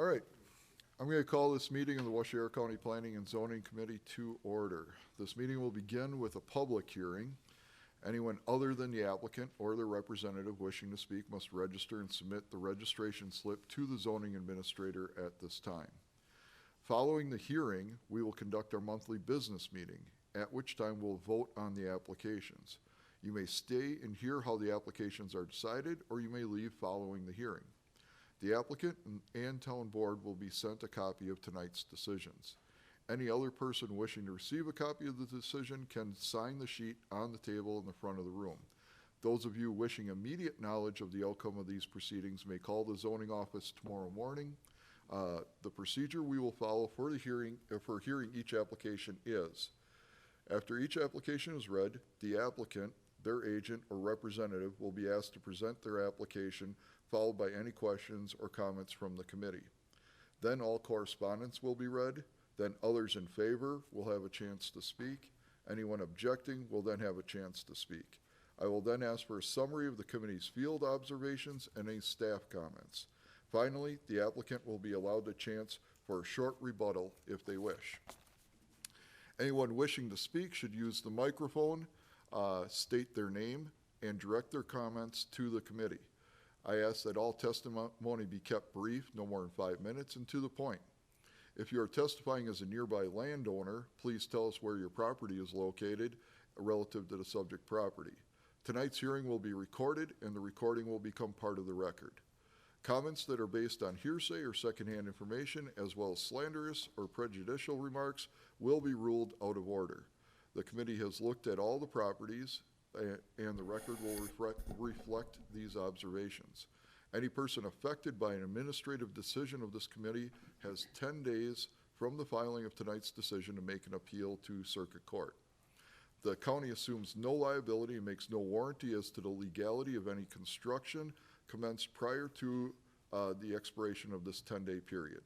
All right, I'm going to call this meeting of the Washoe County Planning and Zoning Committee to order. This meeting will begin with a public hearing. Anyone other than the applicant or their representative wishing to speak must register and submit the registration slip to the zoning administrator at this time. Following the hearing, we will conduct our monthly business meeting, at which time we'll vote on the applications. You may stay and hear how the applications are decided, or you may leave following the hearing. The applicant and town board will be sent a copy of tonight's decisions. Any other person wishing to receive a copy of the decision can sign the sheet on the table in the front of the room. Those of you wishing immediate knowledge of the outcome of these proceedings may call the zoning office tomorrow morning. The procedure we will follow for hearing each application is, after each application is read, the applicant, their agent, or representative will be asked to present their application, followed by any questions or comments from the committee. Then all correspondence will be read. Then others in favor will have a chance to speak. Anyone objecting will then have a chance to speak. I will then ask for a summary of the committee's field observations and any staff comments. Finally, the applicant will be allowed a chance for a short rebuttal if they wish. Anyone wishing to speak should use the microphone, state their name, and direct their comments to the committee. I ask that all testimony be kept brief, no more than 5 minutes, and to the point. If you are testifying as a nearby landowner, please tell us where your property is located relative to the subject property. Tonight's hearing will be recorded, and the recording will become part of the record. Comments that are based on hearsay or secondhand information, as well as slanderous or prejudicial remarks, will be ruled out of order. The committee has looked at all the properties, and the record will reflect these observations. Any person affected by an administrative decision of this committee has 10 days from the filing of tonight's decision to make an appeal to Circuit Court. The county assumes no liability and makes no warranty as to the legality of any construction commenced prior to the expiration of this 10-day period.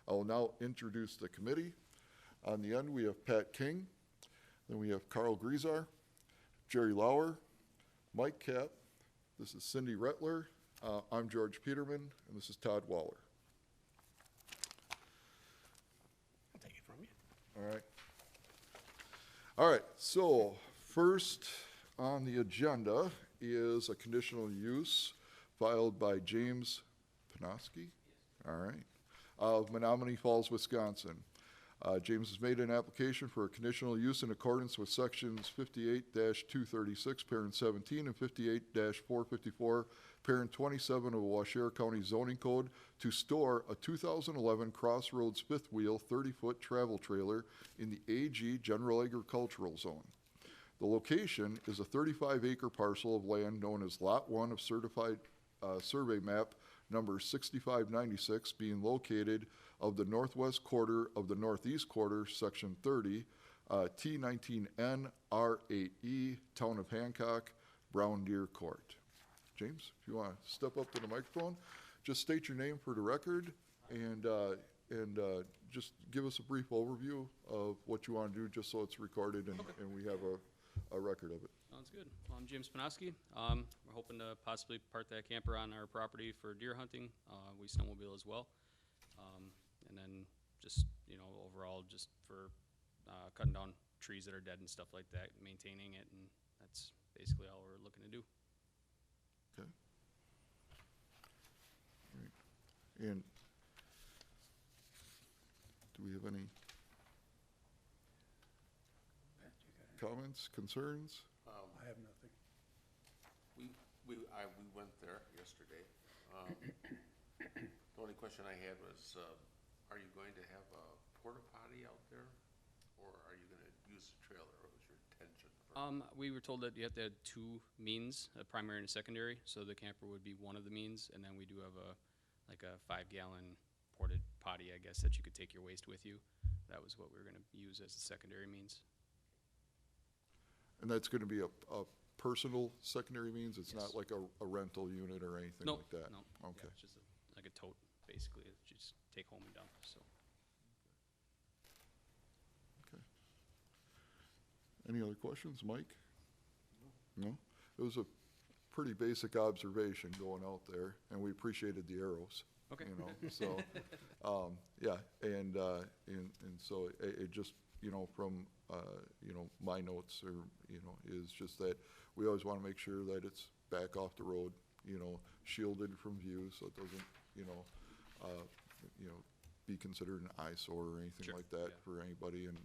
I will now introduce the committee. On the end, we have Pat King, then we have Carl Griesar, Jerry Lauer, Mike Kapp, this is Cindy Rettler, I'm George Peterman, and this is Todd Waller. I'll take it from you. All right. All right, so first on the agenda is a conditional use filed by James Panoski, all right, of Menominee Falls, Wisconsin. James has made an application for a conditional use in accordance with sections 58-236, parent 17, and 58-454, parent 27 of the Washoe County Zoning Code to store a 2011 Crossroads fifth wheel 30-foot travel trailer in the AG General Agricultural Zone. The location is a 35-acre parcel of land known as Lot 1 of certified survey map number 6596, being located of the northwest quarter of the northeast quarter, section 30, T19N R8E, Town of Hancock, Brown Deer Court. James, if you want to step up to the microphone, just state your name for the record and just give us a brief overview of what you want to do, just so it's recorded and, Okay. and we have a record of it. Sounds good. Well, I'm James Panoski. We're hoping to possibly park that camper on our property for deer hunting. We snowmobile as well. And then just, overall just for cutting down trees that are dead and stuff like that, maintaining it, and that's basically all we're looking to do. Okay. All right. And do we have any comments, concerns? I have nothing. We went there yesterday. The only question I had was, are you going to have a porta potty out there, or are you going to use the trailer? What was your intention? We were told that you have to have two means, a primary and a secondary, so the camper would be one of the means, and then we do have a 5-gallon porta potty, I guess, that you could take your waste with you. That was what we were going to use as the secondary means. And that's going to be a personal secondary means? It's Yes. not like a rental unit or anything like that? No. Okay. Yeah, it's just like a tote, basically, that you just take home and dump, so. Okay. Any other questions, Mike? No? It was a pretty basic observation going out there, and we appreciated the arrows. Okay. You know, so, yeah, and so it just, you know, from, you know, my notes are, you know, is just that we always want to make sure that it's back off the road, you know, shielded from view, so it doesn't, you know, be considered an eyesore or anything Sure, like that yeah. for anybody, and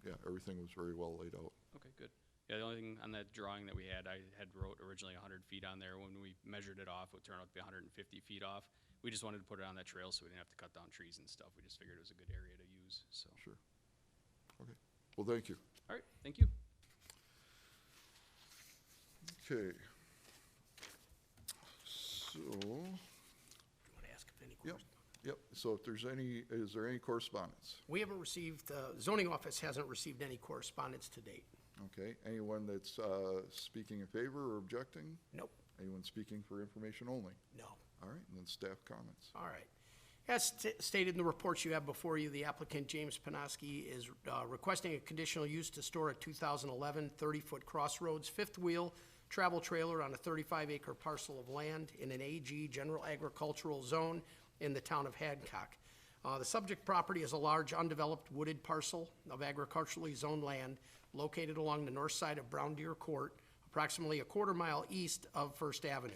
yeah, everything was very well laid out. Okay, good. Yeah, the only thing on that drawing that we had, I had wrote originally 100 feet on there. When we measured it off, it turned out to be 150 feet off. We just wanted to put it on that trail so we didn't have to cut down trees and stuff. We just figured it was a good area to use, so. Sure. Okay, well, thank you. All right, thank you. Okay. So, You want to ask if any yep, questions? yep, so if there's any, is there any correspondence? We haven't received, zoning office hasn't received any correspondence to date. Okay, anyone that's speaking in favor or objecting? Nope, Anyone speaking for information only? no. All right, and then staff comments. All right. As stated in the reports you have before you, the applicant, James Panoski, is requesting a conditional use to store a 2011 30-foot Crossroads fifth wheel travel trailer on a 35-acre parcel of land in an AG General Agricultural Zone in the town of Hancock. The subject property is a large undeveloped wooded parcel of agriculturally zoned land located along the north side of Brown Deer Court, approximately a quarter mile east of First Avenue.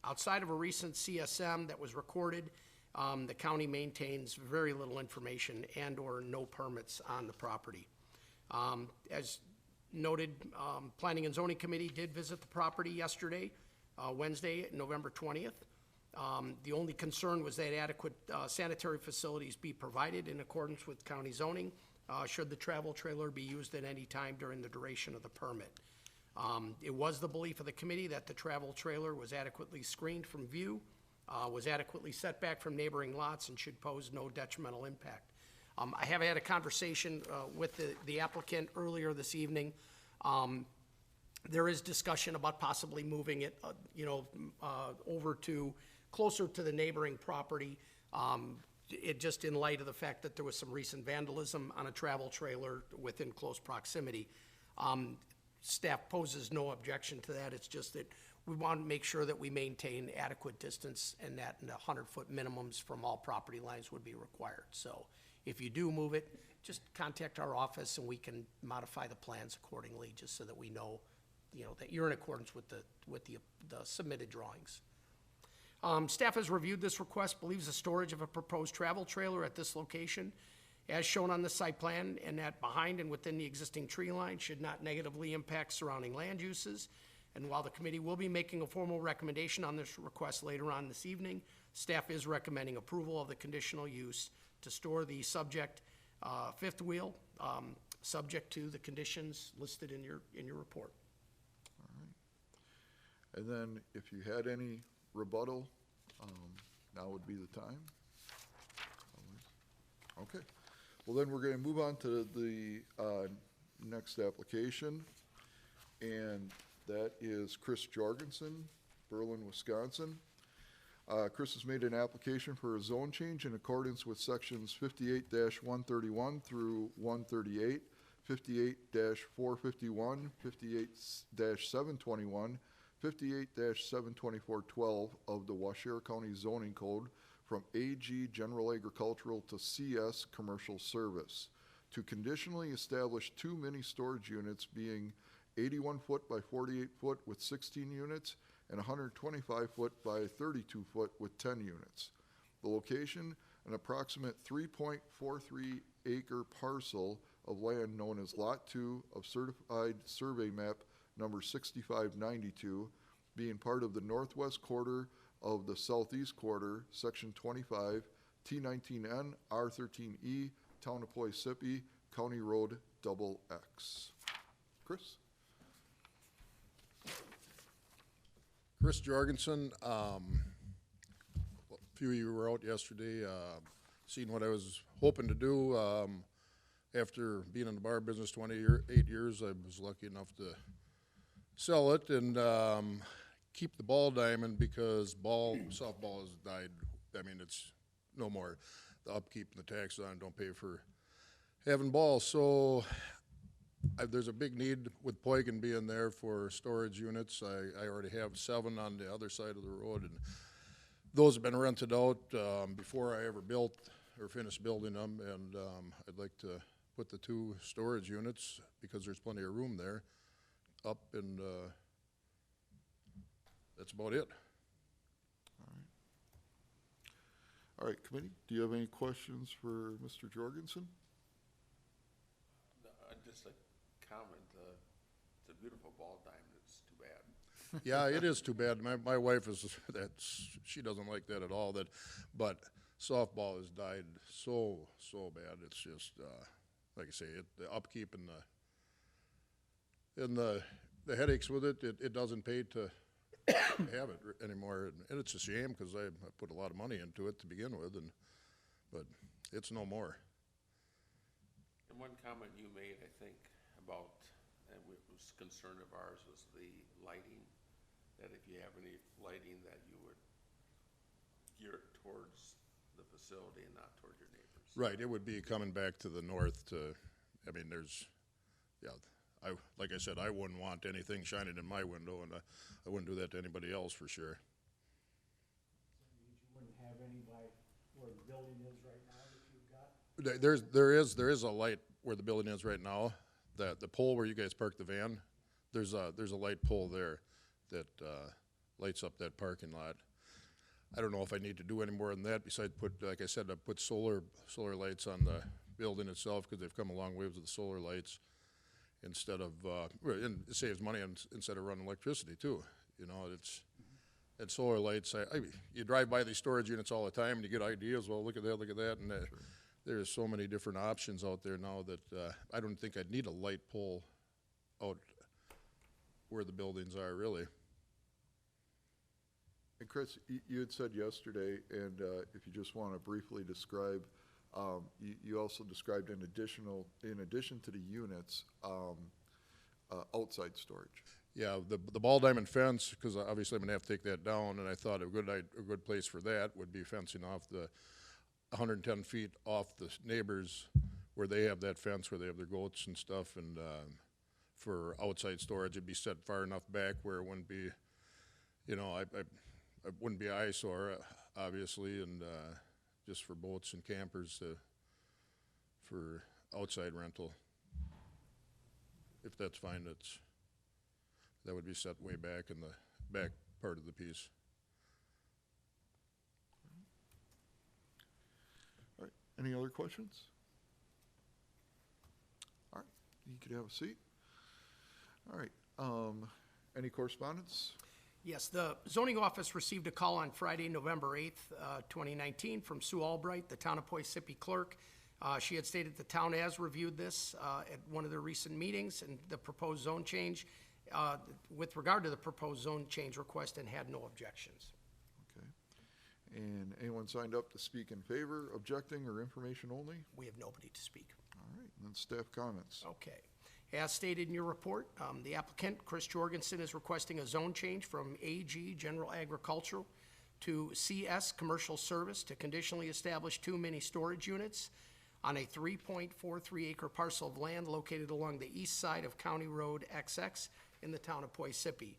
Outside of a recent CSM that was recorded, the county maintains very little information and/or no permits on the property. As noted, Planning and Zoning Committee did visit the property yesterday, Wednesday, November 20th. The only concern was that adequate sanitary facilities be provided in accordance with county zoning, should the travel trailer be used at any time during the duration of the permit. It was the belief of the committee that the travel trailer was adequately screened from view, was adequately set back from neighboring lots, and should pose no detrimental impact. I have had a conversation with the applicant earlier this evening. There is discussion about possibly moving it, over to closer to the neighboring property. It just in light of the fact that there was some recent vandalism on a travel trailer within close proximity. Staff poses no objection to that. It's just that we want to make sure that we maintain adequate distance and that the 100-foot minimums from all property lines would be required. So if you do move it, just contact our office and we can modify the plans accordingly, just so that we know, that you're in accordance with the submitted drawings. Staff has reviewed this request, believes the storage of a proposed travel trailer at this location, as shown on the site plan, and that behind and within the existing tree line should not negatively impact surrounding land uses. And while the committee will be making a formal recommendation on this request later on this evening, staff is recommending approval of the conditional use to store the subject fifth wheel, subject to the conditions listed in your report. And then if you had any rebuttal, now would be the time. Okay, well then we're gonna move on to the next application, and that is Chris Jorgensen, Berlin, Wisconsin. Chris has made an application for a zone change in accordance with sections 58-131 through 138, 58-451, 58-721, 58-72412 of the Washoe County Zoning Code from AG General Agricultural to CS Commercial Service to conditionally establish 2 mini storage units being 81 foot by 48 foot with 16 units and 125 foot by 32 foot with 10 units. The location, an approximate 3.43 acre parcel of land known as Lot 2 of Certified Survey Map number 6592, being part of the northwest quarter of the southeast quarter, section 25, T19N, R13E, Town of Ploy-Sippy, County Road XX. Chris? Chris Jorgensen, a few of you were out yesterday, seeing what I was hoping to do. After being in the bar business 8 years, I was lucky enough to sell it and keep the ball diamond, because softball has died. I mean, it's no more. The upkeep and the taxes on it don't pay for having balls. So there's a big need with Poygan being there for storage units. I already have 7 on the other side of the road, and those have been rented out, before I ever built or finished building them, and, I'd like to put the 2 storage units, because there's plenty of room there, up, and, that's about it. All right, committee, do you have any questions for Mr. Jorgensen? Just a comment, it's a beautiful ball diamond, it's too bad. Yeah, it is too bad. My wife she doesn't like that at all, but softball has died so bad. It's just, like I say, the upkeep and the headaches with it doesn't pay to have it anymore. And it's a shame, because I put a lot of money into it to begin with, but it's no more. And one comment you made, I think, about, and it was concern of ours, was the lighting, that if you have any lighting, that you would gear it towards the facility and not toward your neighbors. Right, it would be coming back to the north like I said, I wouldn't want anything shining in my window, and I wouldn't do that to anybody else for sure. You wouldn't have any by where the building is right now that you've got? There is a light where the building is right now. The pole where you guys park the van, there's a light pole there that lights up that parking lot. I don't know if I need to do any more than that, besides like I said, I put solar lights on the building itself, because they've come a long way with the solar lights, instead of, and it saves money instead of running electricity too. You know, and solar lights, you drive by these storage units all the time and you get ideas, well, look at that, and there's so many different options out there now that I don't think I'd need a light pole out where the buildings are, really. And Chris, you had said yesterday, and if you just want to briefly describe, you also described in addition to the units, outside storage. Yeah, the ball diamond fence, because obviously I'm gonna have to take that down, and I thought a good place for that would be fencing off the 110 feet off the neighbors where they have that fence, where they have their goats and stuff, and for outside storage, it'd be set far enough back where it wouldn't be, you know, I wouldn't be an eyesore, obviously, and just for boats and campers for outside rental. If that's fine, that would be set way back in the back part of the piece. All right, any other questions? All right, you could have a seat. All right, any correspondence? Yes, the zoning office received a call on Friday, November 8th, 2019, from Sue Albright, the town of Poisippi clerk. She had stated the town has reviewed this at one of their recent meetings, and the proposed zone change, with regard to the proposed zone change request, and had no objections. Okay. And anyone signed up to speak in favor, objecting, or information only? We have nobody to speak. All right, and then staff comments. Okay. As stated in your report, the applicant, Chris Jorgensen, is requesting a zone change from AG General Agricultural to CS Commercial Service to conditionally establish 2 mini storage units on a 3.43 acre parcel of land located along the east side of County Road XX in the town of Poisippi.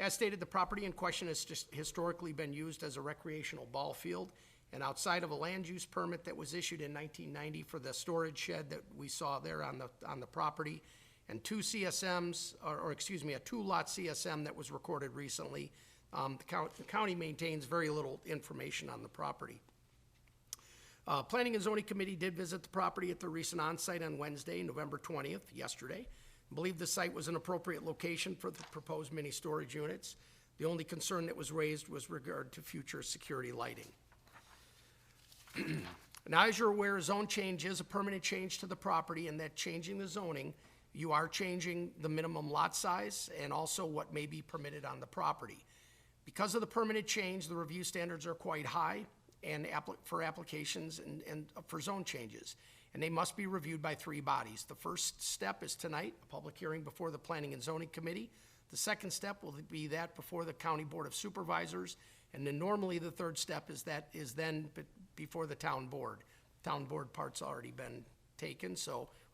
As stated, the property in question has just historically been used as a recreational ball field, and outside of a land use permit that was issued in 1990 for the storage shed that we saw there on the property, and 2 CSMs, or excuse me, a 2-lot CSM that was recorded recently, the county maintains very little information on the property. Planning and Zoning Committee did visit the property at the recent on-site on Wednesday, November 20th, yesterday. I believe the site was an appropriate location for the proposed mini storage units. The only concern that was raised was regard to future security lighting. Now, as you're aware, zone change is a permanent change to the property, and that changing the zoning, you are changing the minimum lot size and also what may be permitted on the property. Because of the permanent change, the review standards are quite high and for applications and for zone changes, and they must be reviewed by 3 bodies. The first step is tonight, a public hearing before the Planning and Zoning Committee. The second step will be that before the County Board of Supervisors, and then normally the third step is then before the town board. Town board part's already been taken,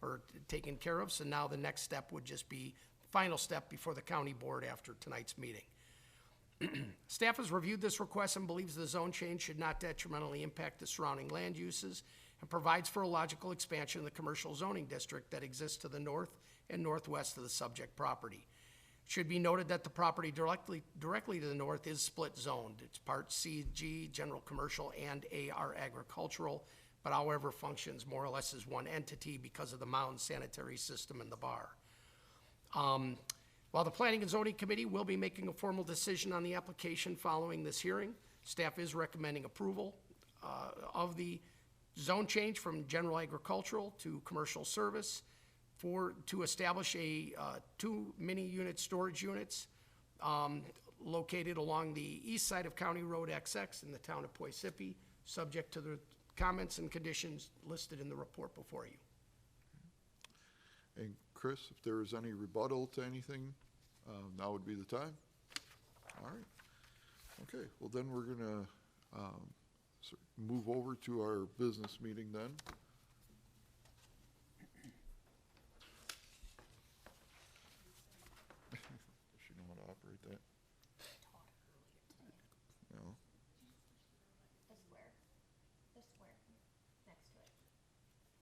or taken care of, so now the next step would just be final step before the county board after tonight's meeting. Staff has reviewed this request and believes the zone change should not detrimentally impact the surrounding land uses and provides for a logical expansion of the commercial zoning district that exists to the north and northwest of the subject property. It should be noted that the property directly to the north is split zoned. It's part CG, general commercial, and AR agricultural, but however functions more or less as one entity because of the mound sanitary system and the bar. While the Planning and Zoning Committee will be making a formal decision on the application following this hearing, staff is recommending approval of the zone change from general agricultural to commercial service to establish a 2 mini-unit storage units located along the east side of County Road XX in the town of Poisippi, subject to the comments and conditions listed in the report before you. And Chris, if there is any rebuttal to anything, now would be the time. All right. Okay, well then we're gonna move over to our business meeting then.